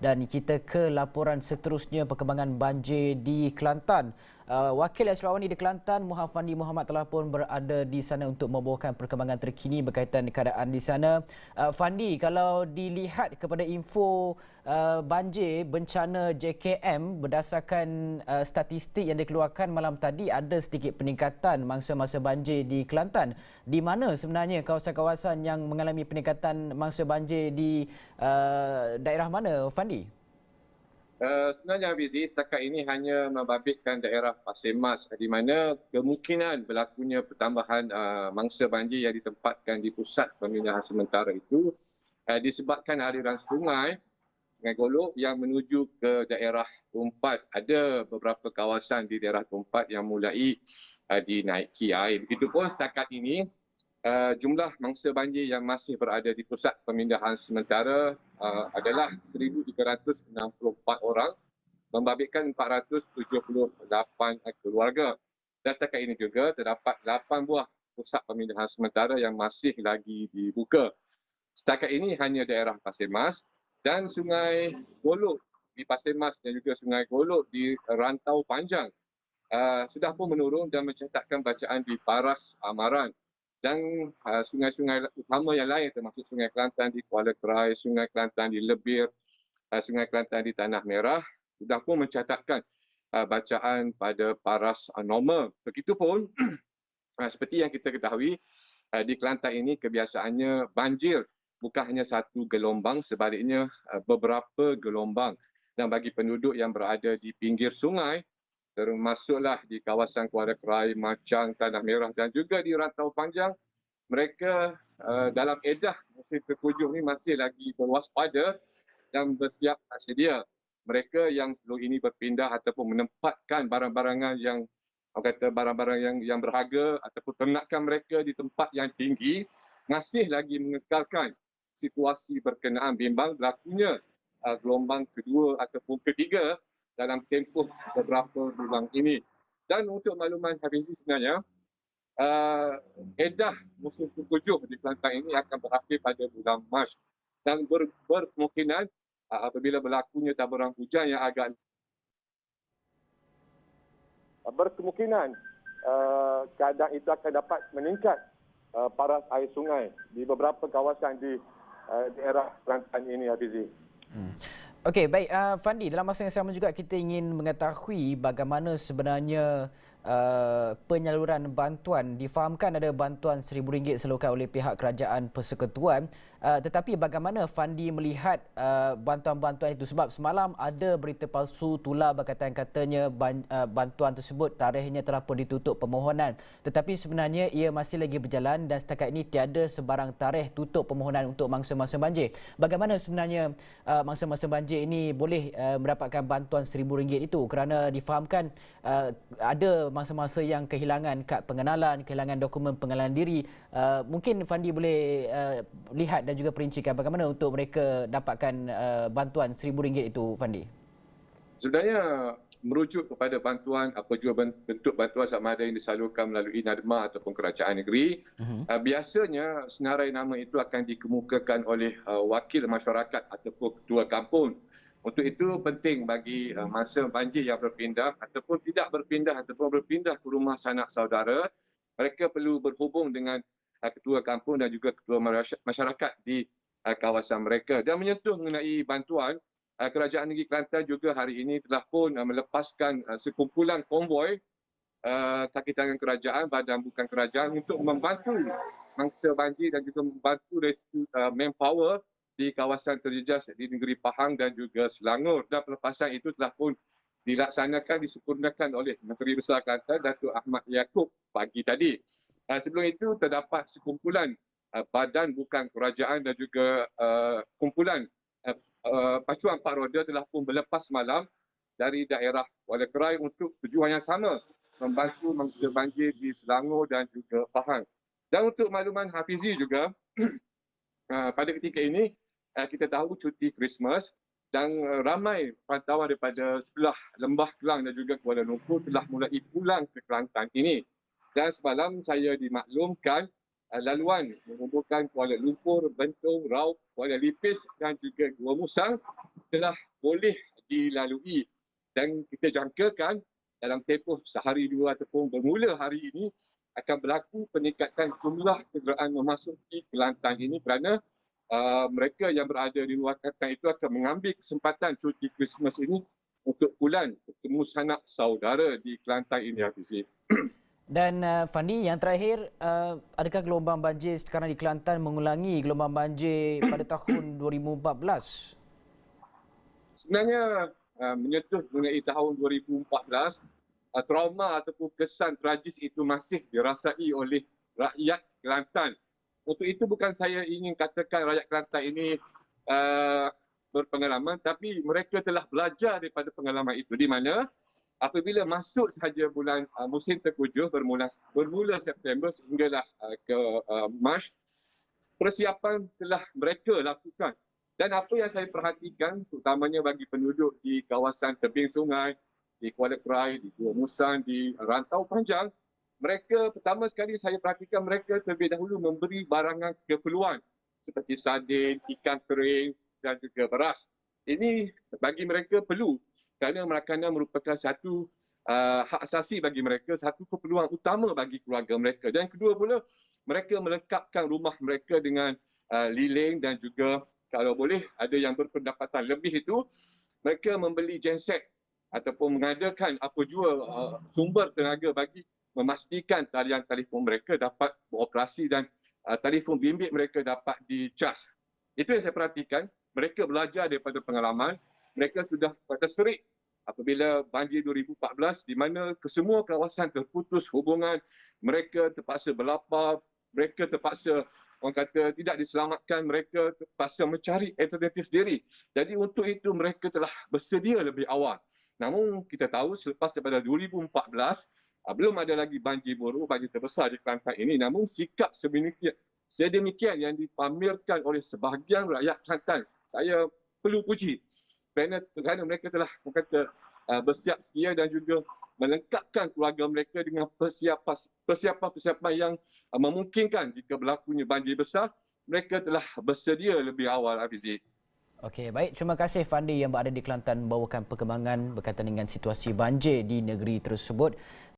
Dan kita ke laporan seterusnya, perkembangan banjir di Kelantan. Wakil Asrawani di Kelantan, Muhammad Fandi Muhammad telah pun berada di sana untuk membawakan perkembangan terkini berkaitan keadaan di sana. Fandi, kalau dilihat kepada info banjir bencana JKM berdasarkan statistik yang dikeluarkan malam tadi, ada sedikit peningkatan mangsa-mangsa banjir di Kelantan. Di mana sebenarnya kawasan-kawasan yang mengalami peningkatan mangsa banjir di daerah mana, Fandi? Sebenarnya Hafizi, setakat ini hanya membabitkan daerah Pasir Mas di mana kemungkinan berlakunya pertambahan mangsa banjir yang ditempatkan di pusat pemindahan sementara itu disebabkan aliran Sungai Golok yang menuju ke daerah Tumpat. Ada beberapa kawasan di daerah Tumpat yang mulai dinaiki air. Begitupun setakat ini jumlah mangsa banjir yang masih berada di pusat pemindahan sementara adalah 1,364 orang, membabitkan 478 keluarga. Dan setakat ini juga terdapat 8 buah pusat pemindahan sementara yang masih lagi dibuka. Setakat ini hanya daerah Pasir Mas dan Sungai Golok di Pasir Mas dan juga Sungai Golok di Rantau Panjang sudah pun menurun dan mencatatkan bacaan di Paras Amaran. Dan sungai-sungai utama yang lain termasuk Sungai Kelantan di Kuala Kerai, Sungai Kelantan di Lebir, Sungai Kelantan di Tanah Merah sudah pun mencatatkan bacaan pada paras normal. Begitupun seperti yang kita ketahui di Kelantan ini kebiasaannya banjir bukan hanya satu gelombang, sebaliknya beberapa gelombang. Dan bagi penduduk yang berada di pinggir sungai, termasuklah di kawasan Kuala Kerai, Machang, Tanah Merah dan juga di Rantau Panjang, mereka dalam edah musim terhujung ini masih lagi berwaspada dan bersiap sedia. Mereka yang sebelum ini berpindah ataupun menempatkan barang-barang yang berharga ataupun ternakan mereka di tempat yang tinggi masih lagi mengekalkan situasi berkenaan bimbang berlakunya gelombang kedua ataupun ketiga dalam tempoh beberapa bulan ini. Dan untuk makluman Hafizi, sebenarnya edah musim penghujan di Kelantan ini akan berakhir pada bulan Mac dan berkemungkinan apabila berlakunya taburan hujan yang agak berkemungkinan keadaan itu akan dapat meningkat paras air sungai di beberapa kawasan di daerah Kelantan ini, Hafizi. Okey, baik Fandi, dalam masa yang sama juga kita ingin mengetahui bagaimana sebenarnya penyaluran bantuan. Difahamkan ada bantuan RM1,000 disalurkan oleh pihak Kerajaan Persekutuan, tetapi bagaimana Fandi melihat bantuan-bantuan itu, sebab semalam ada berita palsu tular berkaitan katanya bantuan tersebut tarikhnya telah pun ditutup permohonan, tetapi sebenarnya ia masih lagi berjalan dan setakat ini tiada sebarang tarikh tutup permohonan untuk mangsa-mangsa banjir. Bagaimana sebenarnya mangsa-mangsa banjir ini boleh mendapatkan bantuan RM1,000 itu, kerana difahamkan ada masa-masa yang kehilangan kad pengenalan, kehilangan dokumen pengenalan diri. Mungkin Fandi boleh lihat dan juga perincikan bagaimana untuk mereka dapatkan bantuan RM1,000 itu, Fandi. Sebenarnya merujuk kepada bantuan apa juga bentuk bantuan sama ada yang disalurkan melalui NADMA ataupun kerajaan negeri, biasanya senarai nama itu akan dikemukakan oleh wakil masyarakat ataupun ketua kampung. Untuk itu penting bagi mangsa banjir yang berpindah ataupun tidak berpindah ataupun berpindah ke rumah sanak saudara, mereka perlu berhubung dengan ketua kampung dan juga ketua masyarakat di kawasan mereka. Dan menyentuh mengenai bantuan, Kerajaan Negeri Kelantan juga hari ini telah pun melepaskan sekumpulan konvoi kaki tangan kerajaan, badan bukan kerajaan untuk membantu mangsa banjir dan juga membantu rescue manpower di kawasan terjejas di negeri Pahang dan juga Selangor. Dan pelepasan itu telah pun dilaksanakan, disempurnakan oleh Menteri Besar Kelantan Datuk Ahmad Yaakob pagi tadi. Sebelum itu terdapat sekumpulan badan bukan kerajaan dan juga kumpulan pacuan empat roda telah pun berlepas malam dari daerah Kuala Kerai untuk tujuan yang sama, membantu mangsa banjir di Selangor dan juga Pahang. Dan untuk makluman Hafizi juga, pada ketika ini kita tahu cuti Christmas dan ramai pantauan daripada sebelah Lembah Kelang dan juga Kuala Lumpur telah mulai pulang ke Kelantan ini. Dan semalam saya dimaklumkan laluan menghubungkan Kuala Lumpur, Bentong, Raub, Kuala Lipis dan juga Gua Musang telah boleh dilalui. Dan kita jangkakan dalam tempoh sehari dua ataupun bermula hari ini akan berlaku peningkatan jumlah kenderaan memasuki Kelantan ini kerana mereka yang berada di luar Kelantan itu akan mengambil kesempatan cuti Christmas ini untuk pulang bertemu sanak saudara di Kelantan ini, Hafizi. Dan Fandi, yang terakhir, adakah gelombang banjir sekarang di Kelantan mengulangi gelombang banjir pada tahun 2014? Sebenarnya menyentuh mengenai tahun 2014, trauma ataupun kesan tragis itu masih dirasai oleh rakyat Kelantan. Untuk itu bukan saya ingin katakan rakyat Kelantan ini berpengalaman, tapi mereka telah belajar daripada pengalaman itu, di mana apabila masuk sahaja bulan musim tengkujuh bermula September sehinggalah ke Mac, persiapan telah mereka lakukan. Dan apa yang saya perhatikan, terutamanya bagi penduduk di kawasan tebing sungai, di Kuala Krai, di Gua Musang, di Rantau Panjang, mereka pertama sekali saya perhatikan mereka terlebih dahulu memberi barangan keperluan seperti sardin, ikan kering dan juga beras. Ini bagi mereka perlu kerana makanan merupakan satu hak asasi bagi mereka, satu keperluan utama bagi keluarga mereka. Dan kedua pula, mereka melengkapkan rumah mereka dengan lilin dan juga kalau boleh ada yang berpendapatan lebih itu, mereka membeli genset ataupun mengadakan apa jua sumber tenaga bagi memastikan talian telefon mereka dapat beroperasi dan telefon bimbit mereka dapat dicas. Itu yang saya perhatikan. Mereka belajar daripada pengalaman. Mereka sudah terserik apabila banjir 2014 di mana kesemua kawasan terputus hubungan, mereka terpaksa berlapar, mereka terpaksa orang kata tidak diselamatkan, mereka terpaksa mencari alternatif diri. Jadi untuk itu mereka telah bersedia lebih awal. Namun kita tahu selepas daripada 2014 belum ada lagi banjir buruk, banjir terbesar di Kelantan ini, namun sikap sedemikian yang dipamerkan oleh sebahagian rakyat Kelantan, saya perlu puji kerana mereka telah bersiap sedia dan juga melengkapkan keluarga mereka dengan persiapan-persiapan yang memungkinkan jika berlakunya banjir besar, mereka telah bersedia lebih awal, Hafizi. Okey, baik. Terima kasih Fandi yang berada di Kelantan membawakan perkembangan berkaitan dengan situasi banjir di negeri tersebut.